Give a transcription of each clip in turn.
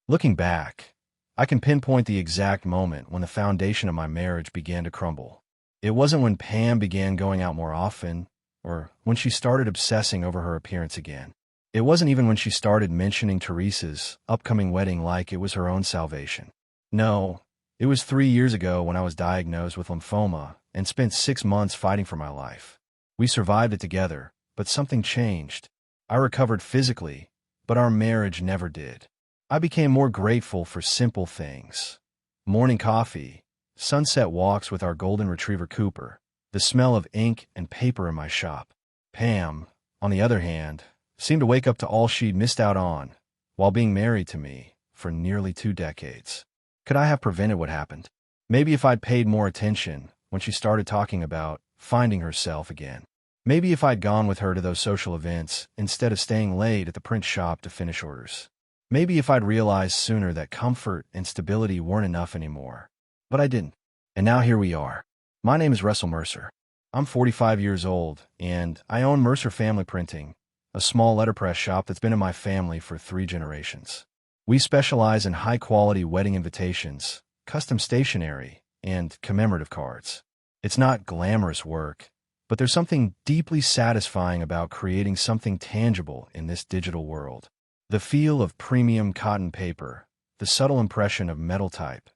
Looking back, I can pinpoint the exact moment when the foundation of my marriage began to crumble. It wasn't when Pam began going out more often, or when she started obsessing over her appearance again. It wasn't even when she started mentioning Theresa's upcoming wedding like it was her own salvation. No, it was 3 years ago when I was diagnosed with lymphoma and spent 6 months fighting for my life. We survived it together, but something changed. I recovered physically, but our marriage never did. I became more grateful for simple things. Morning coffee, sunset walks with our golden retriever Cooper, the smell of ink and paper in my shop. Pam, on the other hand, seemed to wake up to all she'd missed out on while being married to me for nearly 2 decades. Could I have prevented what happened? Maybe if I'd paid more attention when she started talking about finding herself again. Maybe if I'd gone with her to those social events instead of staying late at the print shop to finish orders. Maybe if I'd realized sooner that comfort and stability weren't enough anymore. But I didn't. And now here we are. My name is Russell Mercer. I'm 45 years old, and I own Mercer Family Printing, a small letterpress shop that's been in my family for 3 generations. We specialize in high-quality wedding invitations, custom stationery, and commemorative cards. It's not glamorous work, but there's something deeply satisfying about creating something tangible in this digital world. The feel of premium cotton paper, the subtle impression of metal type.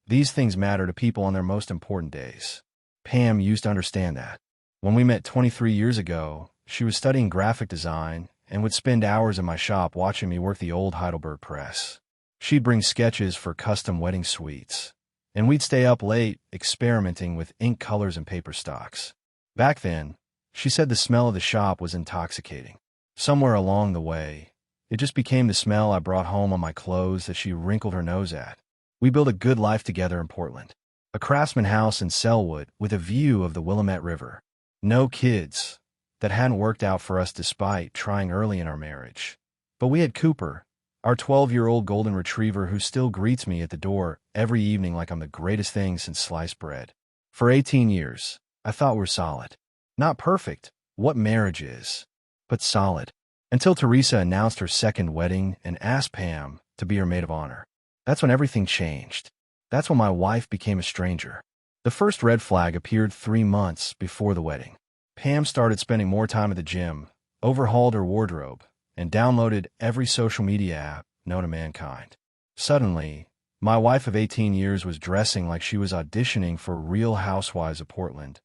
These things matter to people on their most important days. Pam used to understand that. When we met 23 years ago, she was studying graphic design and would spend hours in my shop watching me work the old Heidelberg press. She'd bring sketches for custom wedding suites, and we'd stay up late experimenting with ink colors and paper stocks. Back then, she said the smell of the shop was intoxicating. Somewhere along the way, it just became the smell I brought home on my clothes that she wrinkled her nose at. We built a good life together in Portland, a craftsman house in Selwood with a view of the Willamette River. No kids. That hadn't worked out for us despite trying early in our marriage. But we had Cooper, our 12-year-old golden retriever who still greets me at the door every evening like I'm the greatest thing since sliced bread. For 18 years, I thought we're solid. Not perfect, what marriage is, but solid. Until Theresa announced her second wedding and asked Pam to be her maid of honor. That's when everything changed. That's when my wife became a stranger. The first red flag appeared 3 months before the wedding. Pam started spending more time at the gym, overhauled her wardrobe, and downloaded every social media app known to mankind. Suddenly, my wife of 18 years was dressing like she was auditioning for Real Housewives of Portland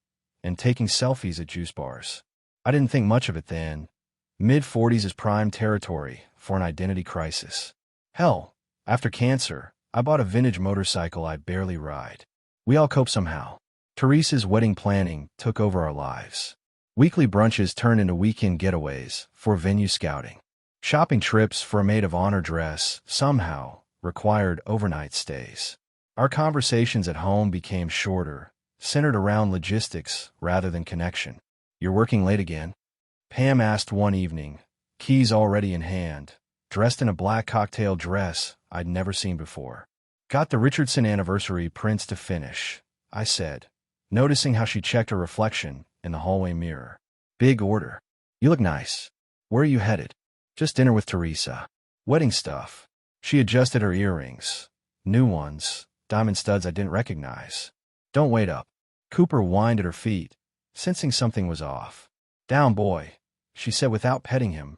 and taking selfies at juice bars. I didn't think much of it then. Mid-40s is prime territory for an identity crisis. Hell, after cancer, I bought a vintage motorcycle I barely ride. We all cope somehow. Theresa's wedding planning took over our lives. Weekly brunches turned into weekend getaways for venue scouting. Shopping trips for a maid of honor dress somehow required overnight stays. Our conversations at home became shorter, centered around logistics rather than connection. "You're working late again?" Pam asked one evening, keys already in hand, dressed in a black cocktail dress I'd never seen before. "Got the Richardson anniversary prints to finish," I said, noticing how she checked her reflection in the hallway mirror. "Big order. You look nice. Where are you headed?" "Just dinner with Theresa. Wedding stuff." She adjusted her earrings. New ones, diamond studs I didn't recognize. "Don't wait up." Cooper whined at her feet, sensing something was off. "Down, boy," she said without petting him,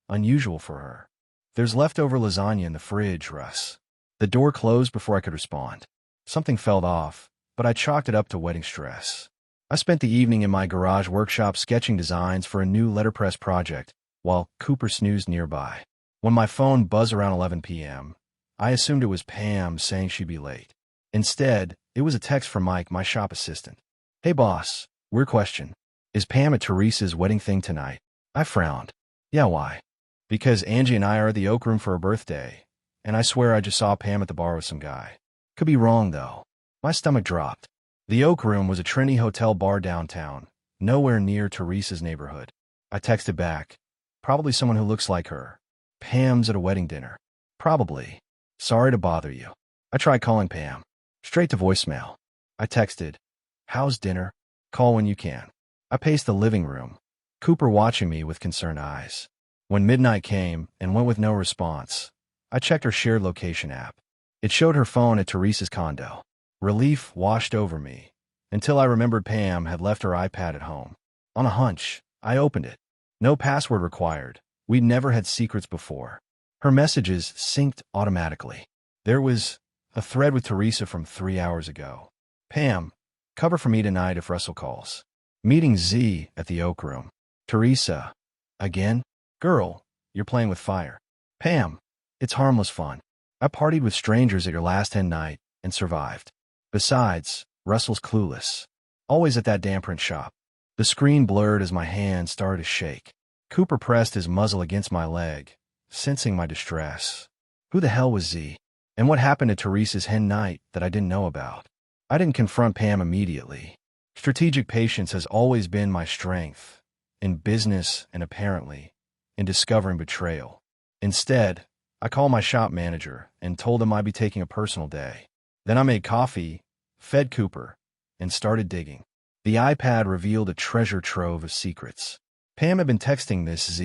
unusual for her. "There's leftover lasagna in the fridge, Russ." The door closed before I could respond. Something felt off, but I chalked it up to wedding stress. I spent the evening in my garage workshop sketching designs for a new letterpress project, while Cooper snoozed nearby. When my phone buzzed around 11 p.m., I assumed it was Pam saying she'd be late. Instead, it was a text from Mike, my shop assistant. "Hey boss, weird question. Is Pam at Theresa's wedding thing tonight?" I frowned. "Yeah, why?" "Because Angie and I are at the Oak Room for her birthday, and I swear I just saw Pam at the bar with some guy. Could be wrong, though." My stomach dropped. The Oak Room was a trendy hotel bar downtown, nowhere near Theresa's neighborhood. I texted back. "Probably someone who looks like her. Pam's at a wedding dinner." "Probably. Sorry to bother you." I tried calling Pam. Straight to voicemail. I texted, "How's dinner? Call when you can." I paced the living room, Cooper watching me with concerned eyes. When midnight came and went with no response, I checked her shared location app. It showed her phone at Theresa's condo. Relief washed over me, until I remembered Pam had left her iPad at home. On a hunch, I opened it. No password required. We'd never had secrets before. Her messages synced automatically. There was a thread with Theresa from 3 hours ago. Pam, cover for me tonight if Russell calls. Meeting Z at the Oak Room. Theresa, again? Girl, you're playing with fire. Pam, it's harmless fun. I partied with strangers at your last hen night and survived. Besides, Russell's clueless. Always at that damn print shop. The screen blurred as my hand started to shake. Cooper pressed his muzzle against my leg, sensing my distress. Who the hell was Z? And what happened at Theresa's hen night that I didn't know about? I didn't confront Pam immediately. Strategic patience has always been my strength, in business and apparently, in discovering betrayal. Instead, I called my shop manager and told him I'd be taking a personal day. Then I made coffee, fed Cooper, and started digging. The iPad revealed a treasure trove of secrets. Pam had been texting this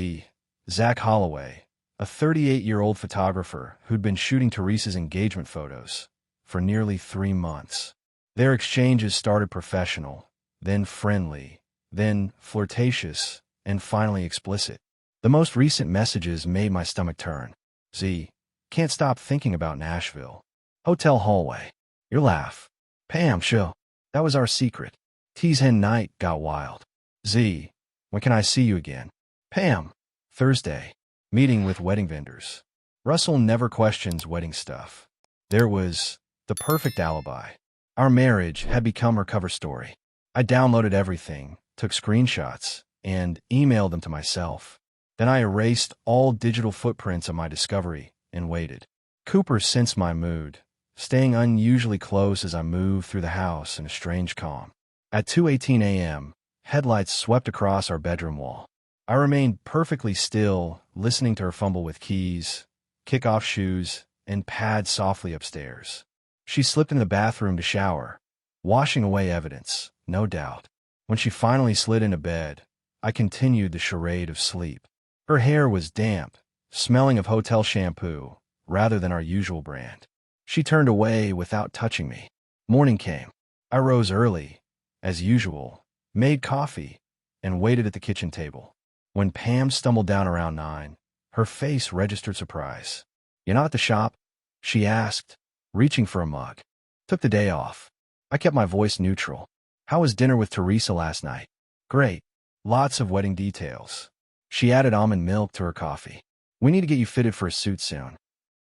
Zach Holloway, a 38-year-old photographer who'd been shooting Theresa's engagement photos for nearly 3 months. Their exchanges started professional, then friendly, then flirtatious, and finally explicit. The most recent messages made my stomach turn. Z, can't stop thinking about Nashville. Hotel hallway. Your laugh. Pam, chill. That was our secret. T's hen night got wild. Z, when can I see you again? Pam, Thursday. Meeting with wedding vendors. Russell never questions wedding stuff. There was the perfect alibi. Our marriage had become her cover story. I downloaded everything, took screenshots, and emailed them to myself. Then I erased all digital footprints of my discovery and waited. Cooper sensed my mood, staying unusually close as I moved through the house in a strange calm. At 2:18 a.m., headlights swept across our bedroom wall. I remained perfectly still, listening to her fumble with keys, kick off shoes, and pad softly upstairs. She slipped in the bathroom to shower, washing away evidence, no doubt. When she finally slid into bed, I continued the charade of sleep. Her hair was damp, smelling of hotel shampoo, rather than our usual brand. She turned away without touching me. Morning came. I rose early, as usual, made coffee, and waited at the kitchen table. When Pam stumbled down around 9, her face registered surprise. "You not at the shop?" she asked, reaching for a mug. Took the day off. I kept my voice neutral. How was dinner with Theresa last night? Great. Lots of wedding details. She added almond milk to her coffee. We need to get you fitted for a suit soon.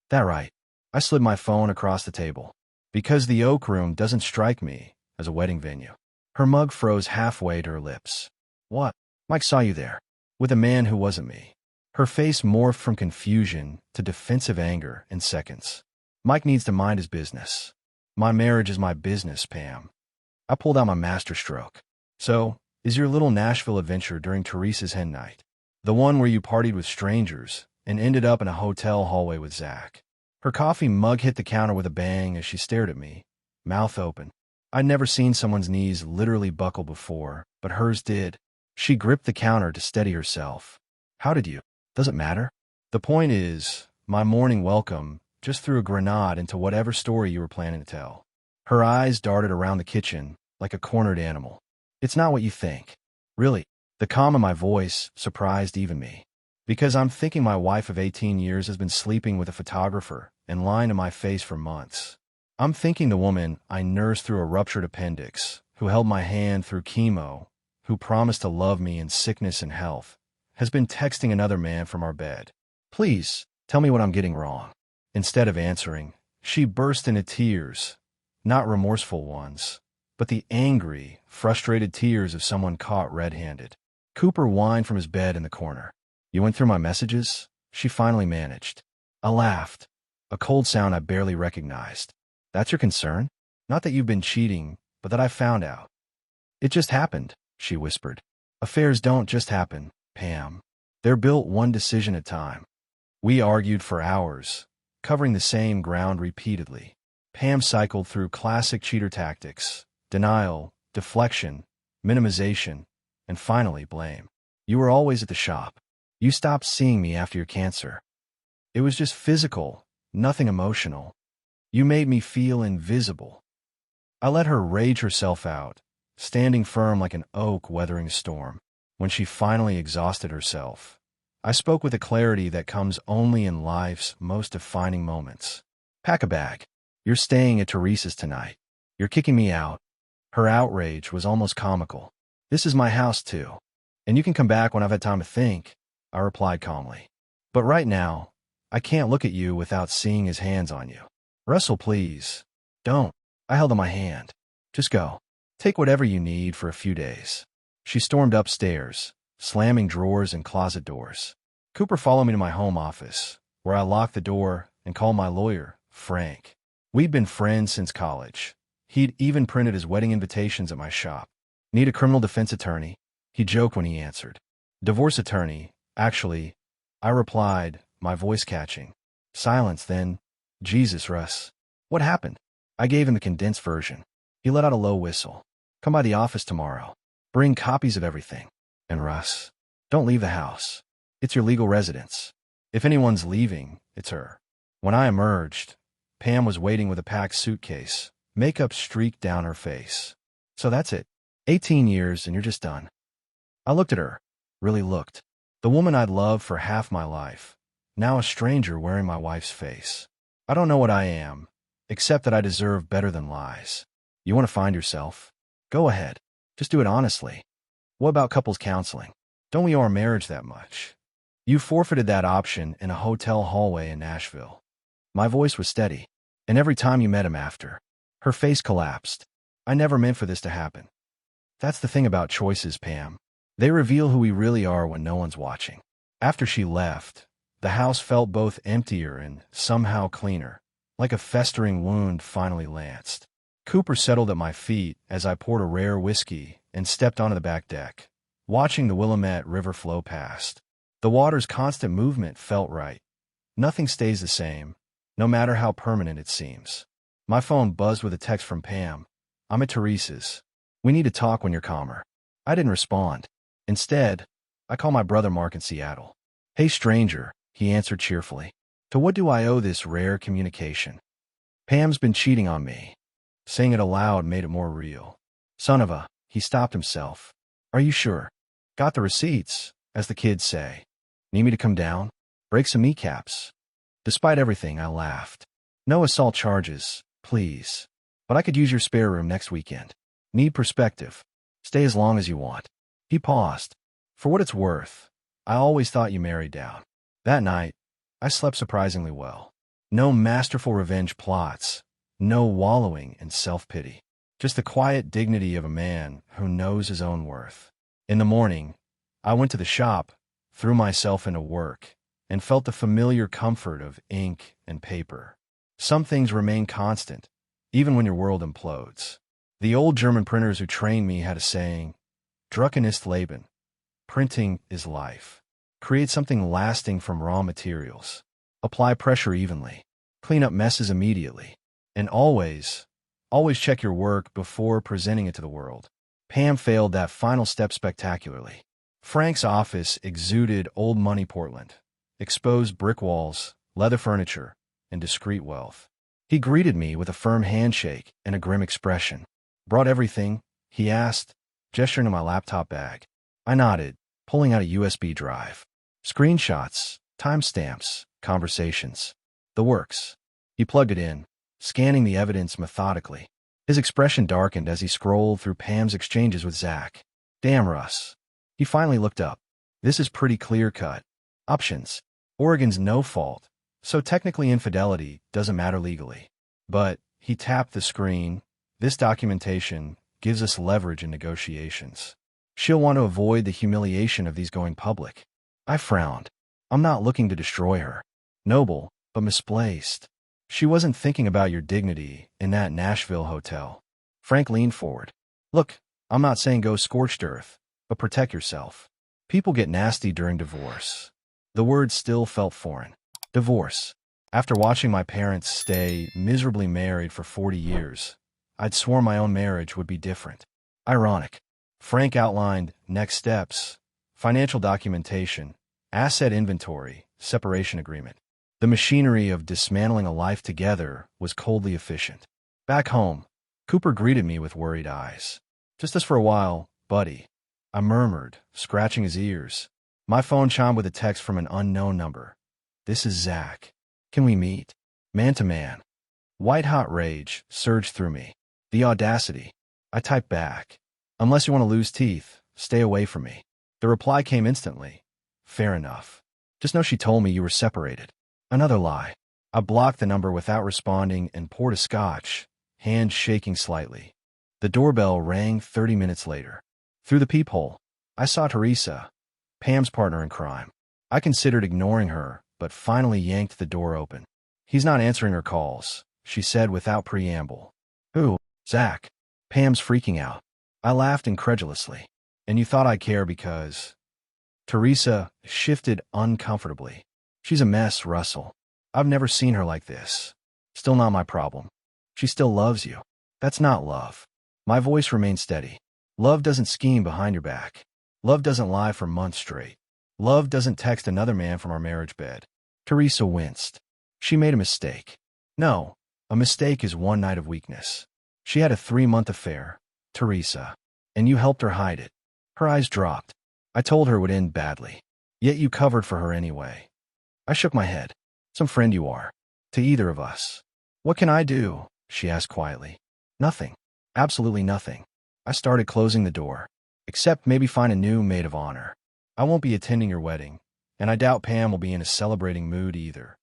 That right. I slid my phone across the table. Because the Oak Room doesn't strike me as a wedding venue. Her mug froze halfway to her lips. What? Mike saw you there. With a man who wasn't me. Her face morphed from confusion to defensive anger in seconds. Mike needs to mind his business. My marriage is my business, Pam. I pulled out my masterstroke. So, is your little Nashville adventure during Theresa's hen night? The one where you partied with strangers and ended up in a hotel hallway with Zach. Her coffee mug hit the counter with a bang as she stared at me, mouth open. I'd never seen someone's knees literally buckle before, but hers did. She gripped the counter to steady herself. How did you? Does it matter? The point is, my morning welcome just threw a grenade into whatever story you were planning to tell. Her eyes darted around the kitchen like a cornered animal. It's not what you think. Really. The calm in my voice surprised even me. Because I'm thinking my wife of 18 years has been sleeping with a photographer and lying to my face for months. I'm thinking the woman I nursed through a ruptured appendix, who held my hand through chemo, who promised to love me in sickness and health, has been texting another man from our bed. Please, tell me what I'm getting wrong. Instead of answering, she burst into tears, not remorseful ones, but the angry, frustrated tears of someone caught red-handed. Cooper whined from his bed in the corner. You went through my messages? She finally managed. I laughed, a cold sound I barely recognized. That's your concern? Not that you've been cheating, but that I found out. It just happened, she whispered. Affairs don't just happen, Pam. They're built one decision at a time. We argued for hours, covering the same ground repeatedly. Pam cycled through classic cheater tactics, denial, deflection, minimization, and finally blame. You were always at the shop. You stopped seeing me after your cancer. It was just physical, Nothing emotional. You made me feel invisible. I let her rage herself out, standing firm like an oak weathering a storm. When she finally exhausted herself, I spoke with a clarity that comes only in life's most defining moments. Pack a bag. You're staying at Theresa's tonight. You're kicking me out. Her outrage was almost comical. This is my house, too. And you can come back when I've had time to think, I replied calmly. But right now, I can't look at you without seeing his hands on you. Russell, please. Don't. I held on my hand. Just go. Take whatever you need for a few days. She stormed upstairs, slamming drawers and closet doors. Cooper followed me to my home office, where I locked the door and called my lawyer, Frank. We'd been friends since college. He'd even printed his wedding invitations at my shop. Need a criminal defense attorney? He joked when he answered. Divorce attorney, actually, I replied, my voice catching. Silence then. Jesus, Russ. What happened? I gave him the condensed version. He let out a low whistle. Come by the office tomorrow. Bring copies of everything. And Russ, don't leave the house. It's your legal residence. If anyone's leaving, it's her. When I emerged, Pam was waiting with a packed suitcase, makeup streaked down her face. So that's it. 18 years and you're just done. I looked at her. Really looked. The woman I'd loved for half my life. Now a stranger wearing my wife's face. I don't know what I am, except that I deserve better than lies. You want to find yourself? Go ahead. Just do it honestly. What about couples counseling? Don't we owe our marriage that much? You forfeited that option in a hotel hallway in Nashville. My voice was steady, and every time you met him after, her face collapsed. I never meant for this to happen. That's the thing about choices, Pam. They reveal who we really are when no one's watching. After she left, the house felt both emptier and somehow cleaner, like a festering wound finally lanced. Cooper settled at my feet as I poured a rare whiskey and stepped onto the back deck, watching the Willamette River flow past. The water's constant movement felt right. Nothing stays the same, no matter how permanent it seems. My phone buzzed with a text from Pam. I'm at Theresa's. We need to talk when you're calmer. I didn't respond. Instead, I called my brother Mark in Seattle. Hey, stranger, he answered cheerfully. To what do I owe this rare communication? Pam's been cheating on me. Saying it aloud made it more real. Son of a, he stopped himself. Are you sure? Got the receipts, as the kids say. Need me to come down? Break some kneecaps? Despite everything, I laughed. No assault charges, please. But I could use your spare room next weekend. Need perspective. Stay as long as you want. He paused. For what it's worth, I always thought you married down. That night, I slept surprisingly well. No masterful revenge plots. No wallowing in self-pity. Just the quiet dignity of a man who knows his own worth. In the morning, I went to the shop, threw myself into work, and felt the familiar comfort of ink and paper. Some things remain constant, even when your world implodes. The old German printers who trained me had a saying, Drucken ist Leben. Printing is life. Create something lasting from raw materials. Apply pressure evenly. Clean up messes immediately. And always check your work before presenting it to the world. Pam failed that final step spectacularly. Frank's office exuded old money Portland, exposed brick walls, leather furniture, and discreet wealth. He greeted me with a firm handshake and a grim expression. Brought everything? He asked, gesturing to my laptop bag. I nodded, pulling out a USB drive. Screenshots, timestamps, conversations. The works. He plugged it in, scanning the evidence methodically. His expression darkened as he scrolled through Pam's exchanges with Zach. Damn, Russ. He finally looked up. This is pretty clear-cut. Options. Oregon's no fault, so technically infidelity doesn't matter legally. But, he tapped the screen, this documentation gives us leverage in negotiations. She'll want to avoid the humiliation of these going public. I frowned. I'm not looking to destroy her. Noble, but misplaced. She wasn't thinking about your dignity in that Nashville hotel. Frank leaned forward. Look, I'm not saying go scorched earth, but protect yourself. People get nasty during divorce. The word still felt foreign. Divorce. After watching my parents stay miserably married for 40 years, I'd sworn my own marriage would be different. Ironic. Frank outlined next steps, financial documentation, asset inventory, separation agreement. The machinery of dismantling a life together was coldly efficient. Back home, Cooper greeted me with worried eyes. "Just as for a while, buddy," I murmured, scratching his ears. My phone chimed with a text from an unknown number. "This is Zach. Can we meet?" Man to man. White-hot rage surged through me. The audacity. I typed back. "Unless you want to lose teeth, stay away from me." The reply came instantly. "Fair enough. Just know she told me you were separated." Another lie. I blocked the number without responding and poured a scotch, hand shaking slightly. The doorbell rang 30 minutes later. Through the peephole, I saw Theresa, Pam's partner in crime. I considered ignoring her, but finally yanked the door open. "He's not answering her calls," she said without preamble. "Who?" "Zach." "Pam's freaking out." I laughed incredulously. "And you thought I'd care because—" Theresa shifted uncomfortably. "She's a mess, Russell. I've never seen her like this. Still not my problem. She still loves you." "That's not love." My voice remained steady. "Love doesn't scheme behind your back. Love doesn't lie for months straight. Love doesn't text another man from our marriage bed." Theresa winced. She made a mistake. "No, a mistake is one night of weakness. She had a 3-month affair, Theresa, and you helped her hide it." Her eyes dropped. "I told her it would end badly. Yet you covered for her anyway." I shook my head. "Some friend you are. To either of us." "What can I do?" she asked quietly. "Nothing. Absolutely nothing." I started closing the door. "Except maybe find a new maid of honor. I won't be attending your wedding, and I doubt Pam will be in a celebrating mood either."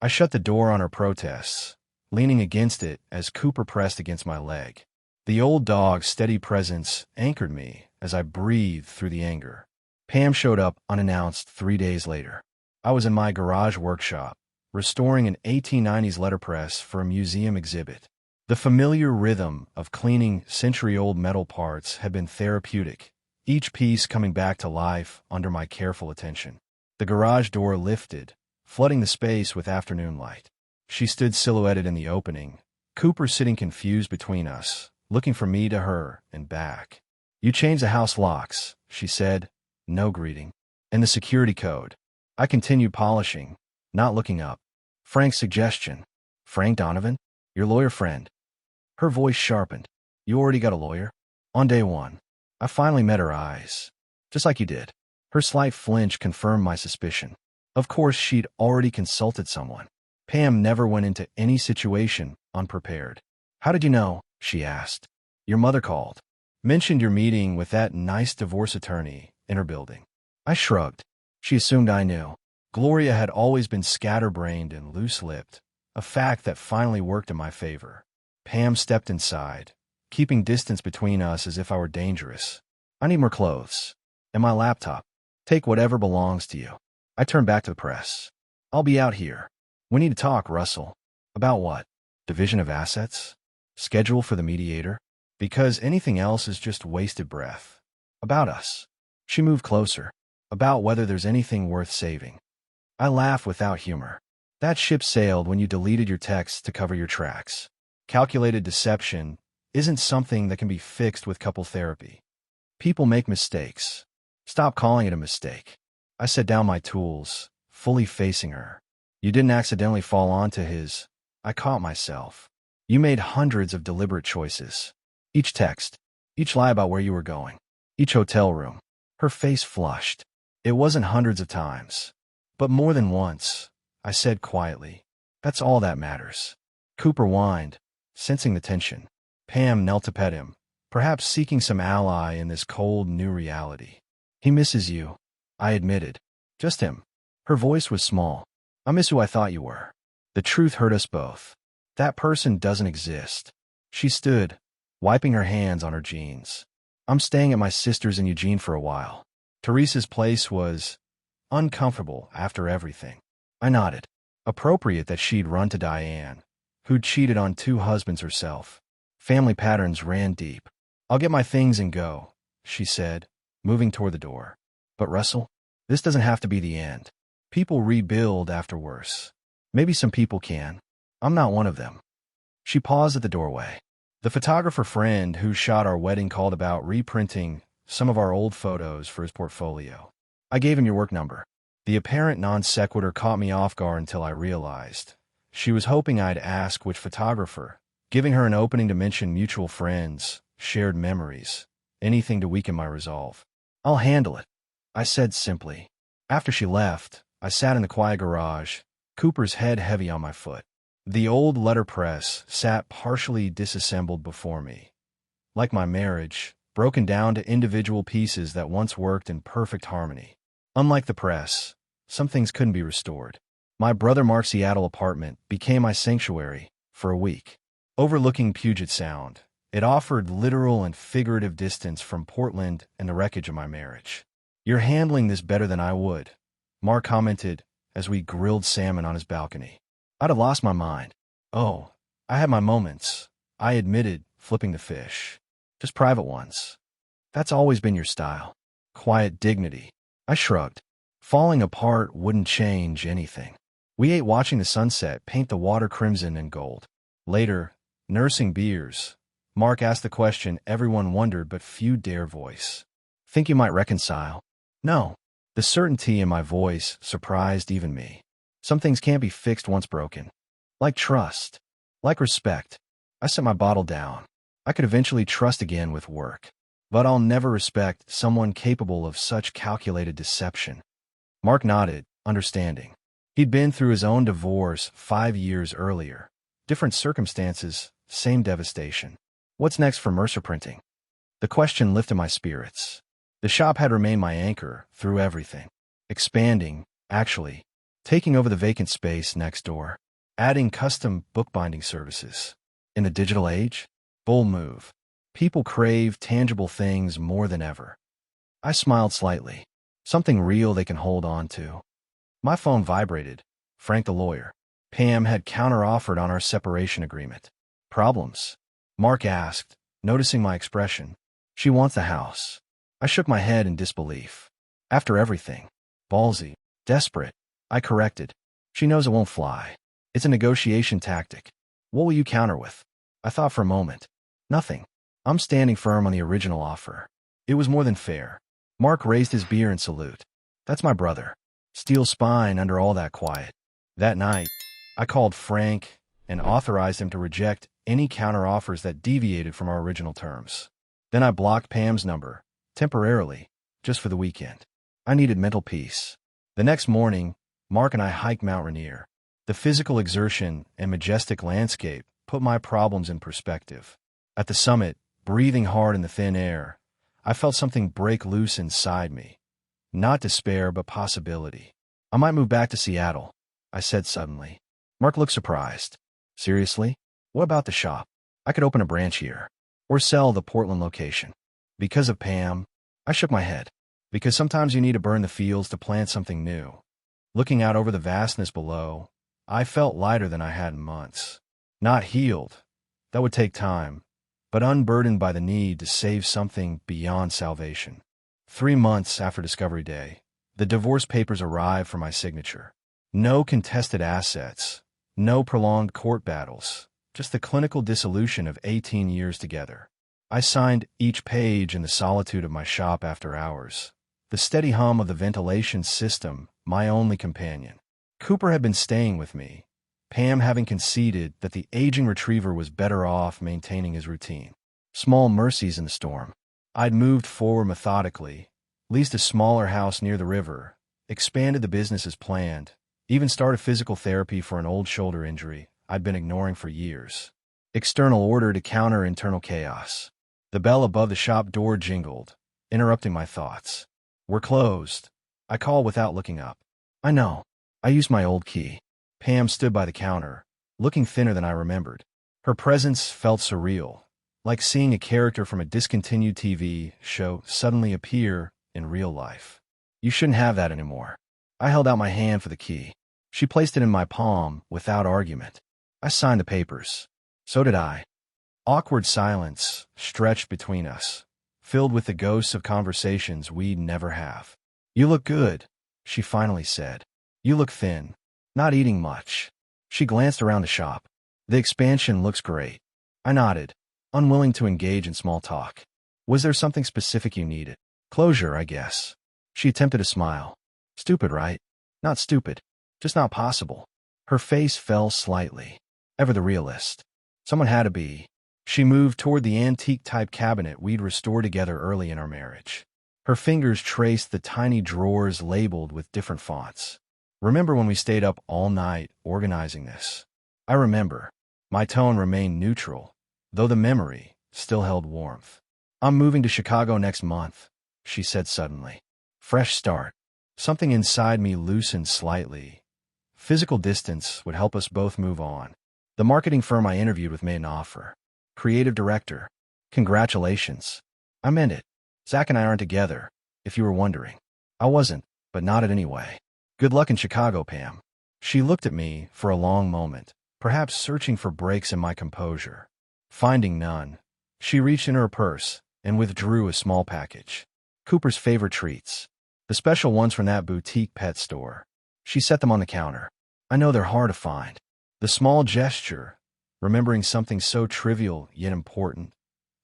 I shut the door on her protests, leaning against it as Cooper pressed against my leg. The old dog's steady presence anchored me as I breathed through the anger. Pam showed up unannounced 3 days later. I was in my garage workshop, restoring an 1890s letterpress for a museum exhibit. The familiar rhythm of cleaning century-old metal parts had been therapeutic, each piece coming back to life under my careful attention. The garage door lifted, flooding the space with afternoon light. She stood silhouetted in the opening, Cooper sitting confused between us, looking from me to her and back. "You changed the house locks," she said, no greeting. "And the security code." I continued polishing, not looking up. "Frank's suggestion." "Frank Donovan? Your lawyer friend?" Her voice sharpened. "You already got a lawyer?" "On day one." I finally met her eyes. "Just like you did." Her slight flinch confirmed my suspicion. Of course, she'd already consulted someone. Pam never went into any situation unprepared. "How did you know?" she asked. "Your mother called. Mentioned your meeting with that nice divorce attorney in her building." I shrugged. She assumed I knew. Gloria had always been scatterbrained and loose-lipped, a fact that finally worked in my favor. Pam stepped inside, keeping distance between us as if I were dangerous. "I need more clothes. And my laptop. Take whatever belongs to you." I turned back to the press. "I'll be out here. We need to talk, Russell." "About what?" "Division of assets? Schedule for the mediator?" "Because anything else is just wasted breath." "About us." She moved closer. "About whether there's anything worth saving." I laughed without humor. "That ship sailed when you deleted your texts to cover your tracks. Calculated deception isn't something that can be fixed with couple therapy. People make mistakes. Stop calling it a mistake." I set down my tools, fully facing her. "You didn't accidentally fall onto his—" I caught myself. "You made hundreds of deliberate choices. Each text, each lie about where you were going, each hotel room." Her face flushed. "It wasn't hundreds of times, but more than once," I said quietly. "That's all that matters." Cooper whined, sensing the tension. Pam knelt to pet him, perhaps seeking some ally in this cold new reality. "He misses you," I admitted. "Just him." Her voice was small. "I miss who I thought you were." The truth hurt us both. That person doesn't exist. She stood, wiping her hands on her jeans. "I'm staying at my sister's in Eugene for a while." Theresa's place was uncomfortable after everything. I nodded. Appropriate that she'd run to Diane, who'd cheated on 2 husbands herself. Family patterns ran deep. "I'll get my things and go," she said, moving toward the door. "But Russell, this doesn't have to be the end. People rebuild after worse. Maybe some people can. I'm not one of them." She paused at the doorway. "The photographer friend who shot our wedding called about reprinting some of our old photos for his portfolio. I gave him your work number." The apparent non sequitur caught me off guard until I realized. She was hoping I'd ask which photographer, giving her an opening to mention mutual friends, shared memories, anything to weaken my resolve. "I'll handle it," I said simply. After she left, I sat in the quiet garage, Cooper's head heavy on my foot. The old letterpress sat partially disassembled before me. Like my marriage, broken down to individual pieces that once worked in perfect harmony. Unlike the press, some things couldn't be restored. My brother Mark's Seattle apartment became my sanctuary for a week. Overlooking Puget Sound, it offered literal and figurative distance from Portland and the wreckage of my marriage. "You're handling this better than I would," Mark commented as we grilled salmon on his balcony. I'd have lost my mind. "Oh, I had my moments," I admitted, flipping the fish. "Just private ones." "That's always been your style." Quiet dignity. I shrugged. Falling apart wouldn't change anything. We ate watching the sunset paint the water crimson and gold. Later, nursing beers, Mark asked the question everyone wondered but few dare voice. "Think you might reconcile?" "No." The certainty in my voice surprised even me. Some things can't be fixed once broken. Like trust. Like respect. I set my bottle down. I could eventually trust again with work. But I'll never respect someone capable of such calculated deception. Mark nodded, understanding. He'd been through his own divorce 5 years earlier. Different circumstances, same devastation. "What's next for Mercer Printing?" The question lifted my spirits. The shop had remained my anchor through everything. Expanding, actually. Taking over the vacant space next door. Adding custom bookbinding services. In the digital age? Bold move. People crave tangible things more than ever. I smiled slightly. Something real they can hold on to. My phone vibrated. Frank the lawyer. Pam had counter-offered on our separation agreement. "Problems?" Mark asked, noticing my expression. "She wants the house." I shook my head in disbelief. "After everything." "Ballsy. Desperate." I corrected. "She knows it won't fly. It's a negotiation tactic." "What will you counter with?" I thought for a moment. "Nothing. I'm standing firm on the original offer." It was more than fair. Mark raised his beer in salute. "That's my brother. Steel spine under all that quiet." That night, I called Frank and authorized him to reject any counteroffers that deviated from our original terms. Then I blocked Pam's number, temporarily, just for the weekend. I needed mental peace. The next morning, Mark and I hiked Mount Rainier. The physical exertion and majestic landscape put my problems in perspective. At the summit, breathing hard in the thin air, I felt something break loose inside me. Not despair, but possibility. "I might move back to Seattle," I said suddenly. Mark looked surprised. "Seriously? What about the shop? I could open a branch here. Or sell the Portland location." "Because of Pam?" I shook my head. "Because sometimes you need to burn the fields to plant something new." Looking out over the vastness below, I felt lighter than I had in months. Not healed. That would take time. But unburdened by the need to save something beyond salvation. 3 months after Discovery Day, the divorce papers arrived for my signature. No contested assets, no prolonged court battles, just the clinical dissolution of 18 years together. I signed each page in the solitude of my shop after hours, the steady hum of the ventilation system my only companion. Cooper had been staying with me, Pam having conceded that the aging retriever was better off maintaining his routine. Small mercies in the storm. I'd moved forward methodically, leased a smaller house near the river, expanded the business as planned, even started physical therapy for an old shoulder injury I'd been ignoring for years. External order to counter internal chaos. The bell above the shop door jingled, interrupting my thoughts. "We're closed." I called without looking up. "I know." I used my old key. Pam stood by the counter, looking thinner than I remembered. Her presence felt surreal, like seeing a character from a discontinued TV show suddenly appear in real life. "You shouldn't have that anymore." I held out my hand for the key. She placed it in my palm without argument. I signed the papers. So did I. Awkward silence stretched between us, filled with the ghosts of conversations we'd never have. "You look good," she finally said. "You look thin. Not eating much." She glanced around the shop. "The expansion looks great." I nodded, unwilling to engage in small talk. "Was there something specific you needed?" "Closure, I guess." She attempted a smile. "Stupid, right?" Not stupid. Just not possible. Her face fell slightly. Ever the realist. Someone had to be. She moved toward the antique-type cabinet we'd restored together early in our marriage. Her fingers traced the tiny drawers labeled with different fonts. Remember when we stayed up all night organizing this? I remember. My tone remained neutral, though the memory still held warmth. I'm moving to Chicago next month, she said suddenly. Fresh start. Something inside me loosened slightly. Physical distance would help us both move on. The marketing firm I interviewed with made an offer. Creative director. Congratulations. I meant it. Zach and I aren't together, if you were wondering. I wasn't, but nodded anyway. Good luck in Chicago, Pam. She looked at me for a long moment, perhaps searching for breaks in my composure. Finding none, she reached in her purse and withdrew a small package. Cooper's favorite treats. The special ones from that boutique pet store. She set them on the counter. I know they're hard to find. The small gesture, remembering something so trivial yet important,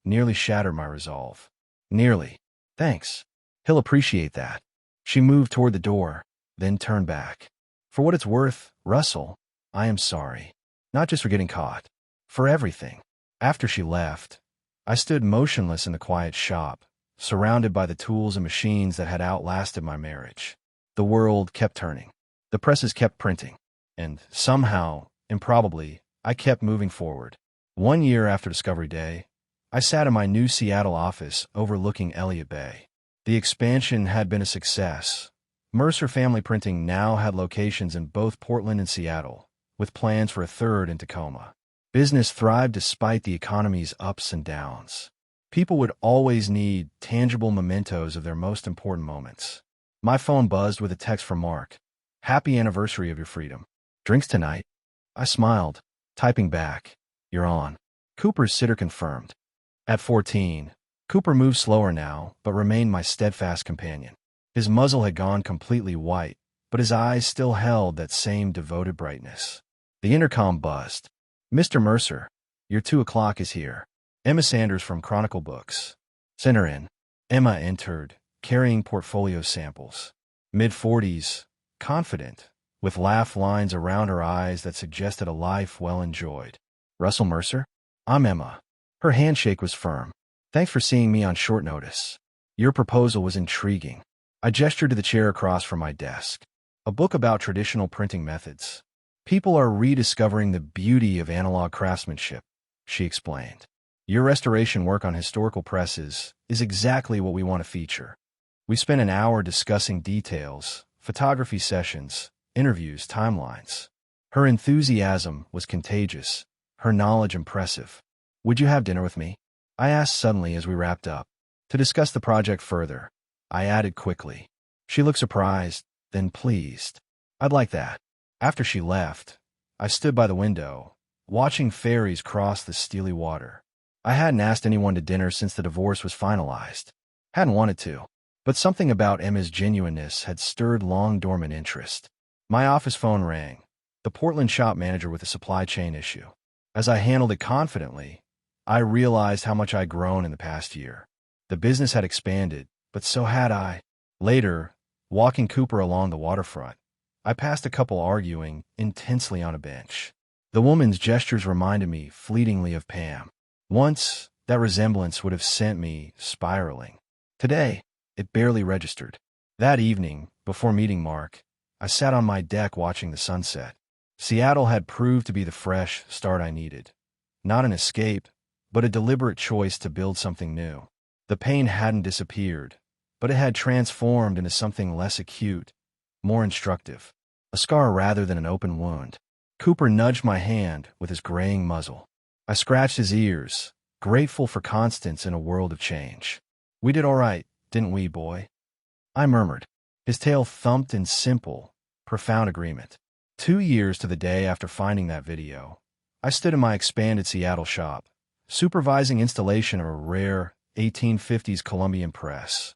nearly shattered my resolve. Nearly. Thanks. He'll appreciate that. She moved toward the door, then turned back. For what it's worth, Russell, I am sorry. Not just for getting caught. For everything. After she left, I stood motionless in the quiet shop, surrounded by the tools and machines that had outlasted my marriage. The world kept turning. The presses kept printing. And somehow, improbably, I kept moving forward. 1 year after Discovery Day, I sat in my new Seattle office overlooking Elliott Bay. The expansion had been a success. Mercer Family Printing now had locations in both Portland and Seattle, with plans for a third in Tacoma. Business thrived despite the economy's ups and downs. People would always need tangible mementos of their most important moments. My phone buzzed with a text from Mark. Happy anniversary of your freedom. Drinks tonight? I smiled, typing back. You're on. Cooper's sitter confirmed. At 14, Cooper moved slower now, but remained my steadfast companion. His muzzle had gone completely white, but his eyes still held that same devoted brightness. The intercom buzzed. Mr. Mercer, your 2 o'clock is here. Emma Sanders from Chronicle Books. Send her in. Emma entered, carrying portfolio samples. Mid-40s, confident, with laugh lines around her eyes that suggested a life well enjoyed. Russell Mercer? I'm Emma. Her handshake was firm. Thanks for seeing me on short notice. Your proposal was intriguing. I gestured to the chair across from my desk. A book about traditional printing methods. People are rediscovering the beauty of analog craftsmanship, she explained. Your restoration work on historical presses is exactly what we want to feature. We spent an hour discussing details, photography sessions, interviews, timelines. Her enthusiasm was contagious, her knowledge impressive. Would you have dinner with me? I asked suddenly as we wrapped up. To discuss the project further, I added quickly. She looked surprised, then pleased. I'd like that. After she left, I stood by the window, watching ferries cross the steely water. I hadn't asked anyone to dinner since the divorce was finalized. Hadn't wanted to. But something about Emma's genuineness had stirred long-dormant interest. My office phone rang. The Portland shop manager with a supply chain issue. As I handled it confidently, I realized how much I'd grown in the past year. The business had expanded, but so had I. Later, walking Cooper along the waterfront, I passed a couple arguing intensely on a bench. The woman's gestures reminded me fleetingly of Pam. Once, that resemblance would have sent me spiraling. Today, it barely registered. That evening, before meeting Mark, I sat on my deck watching the sunset. Seattle had proved to be the fresh start I needed. Not an escape, but a deliberate choice to build something new. The pain hadn't disappeared, but it had transformed into something less acute, more instructive. A scar rather than an open wound. Cooper nudged my hand with his graying muzzle. I scratched his ears, grateful for constance in a world of change. We did all right, didn't we, boy? I murmured. His tail thumped in simple, profound agreement. 2 years to the day after finding that video, I stood in my expanded Seattle shop, supervising installation of a rare 1850s Columbian press,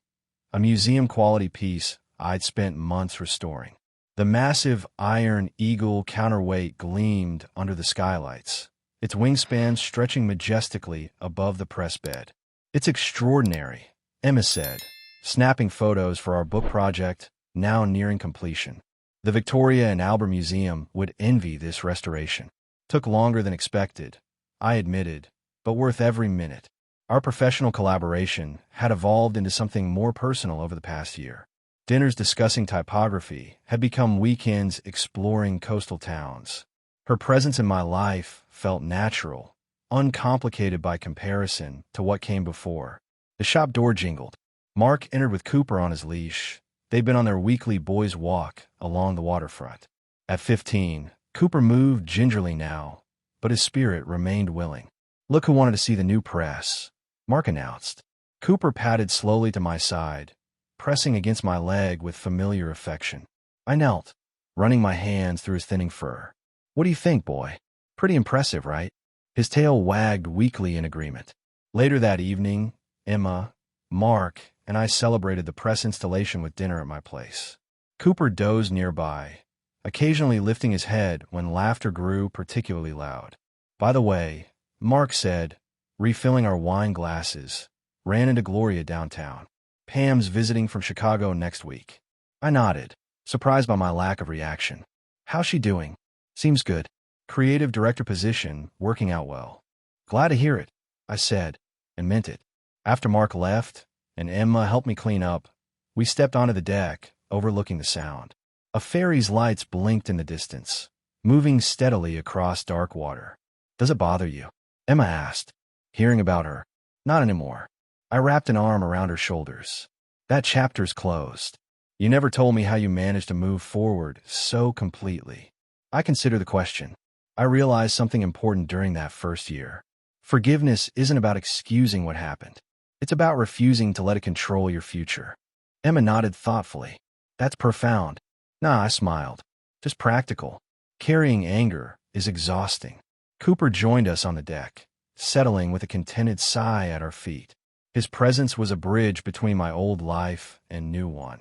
a museum-quality piece I'd spent months restoring. The massive iron eagle counterweight gleamed under the skylights, its wingspan stretching majestically above the press bed. It's extraordinary, Emma said, snapping photos for our book project, now nearing completion. The Victoria and Albert Museum would envy this restoration. Took longer than expected, I admitted, but worth every minute. Our professional collaboration had evolved into something more personal over the past year. Dinners discussing typography had become weekends exploring coastal towns. Her presence in my life felt natural, uncomplicated by comparison to what came before. The shop door jingled. Mark entered with Cooper on his leash. They'd been on their weekly boys' walk along the waterfront. At 15, Cooper moved gingerly now, but his spirit remained willing. "Look who wanted to see the new press," Mark announced. Cooper padded slowly to my side, pressing against my leg with familiar affection. I knelt, running my hands through his thinning fur. "What do you think, boy? Pretty impressive, right?" His tail wagged weakly in agreement. Later that evening, Emma, Mark, and I celebrated the press installation with dinner at my place. Cooper dozed nearby, occasionally lifting his head when laughter grew particularly loud. "By the way," Mark said, refilling our wine glasses, "ran into Gloria downtown. Pam's visiting from Chicago next week." I nodded, surprised by my lack of reaction. "How's she doing?" "Seems good. Creative director position, working out well." "Glad to hear it," I said, and meant it. After Mark left, and Emma helped me clean up, we stepped onto the deck, overlooking the sound. A ferry's lights blinked in the distance, moving steadily across dark water. "Does it bother you?" Emma asked. "Hearing about her?" "Not anymore." I wrapped an arm around her shoulders. "That chapter's closed. You never told me how you managed to move forward so completely." I consider the question. I realized something important during that first year. Forgiveness isn't about excusing what happened. It's about refusing to let it control your future. Emma nodded thoughtfully. "That's profound." "Nah," I smiled. "Just practical. Carrying anger is exhausting." Cooper joined us on the deck, settling with a contented sigh at our feet. His presence was a bridge between my old life and new one,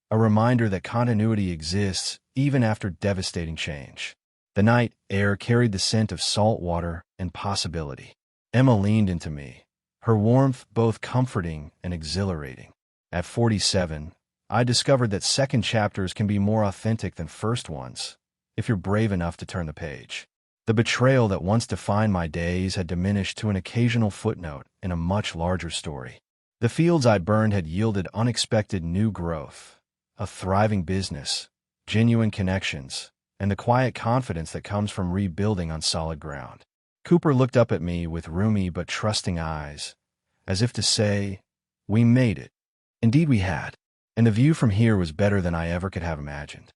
a reminder that continuity exists even after devastating change. The night air carried the scent of salt water and possibility. Emma leaned into me, her warmth both comforting and exhilarating. At 47, I discovered that second chapters can be more authentic than first ones, if you're brave enough to turn the page. The betrayal that once defined my days had diminished to an occasional footnote in a much larger story. The fields I'd burned had yielded unexpected new growth, a thriving business, genuine connections, and the quiet confidence that comes from rebuilding on solid ground. Cooper looked up at me with roomy but trusting eyes, as if to say, "We made it." Indeed we had, and the view from here was better than I ever could have imagined.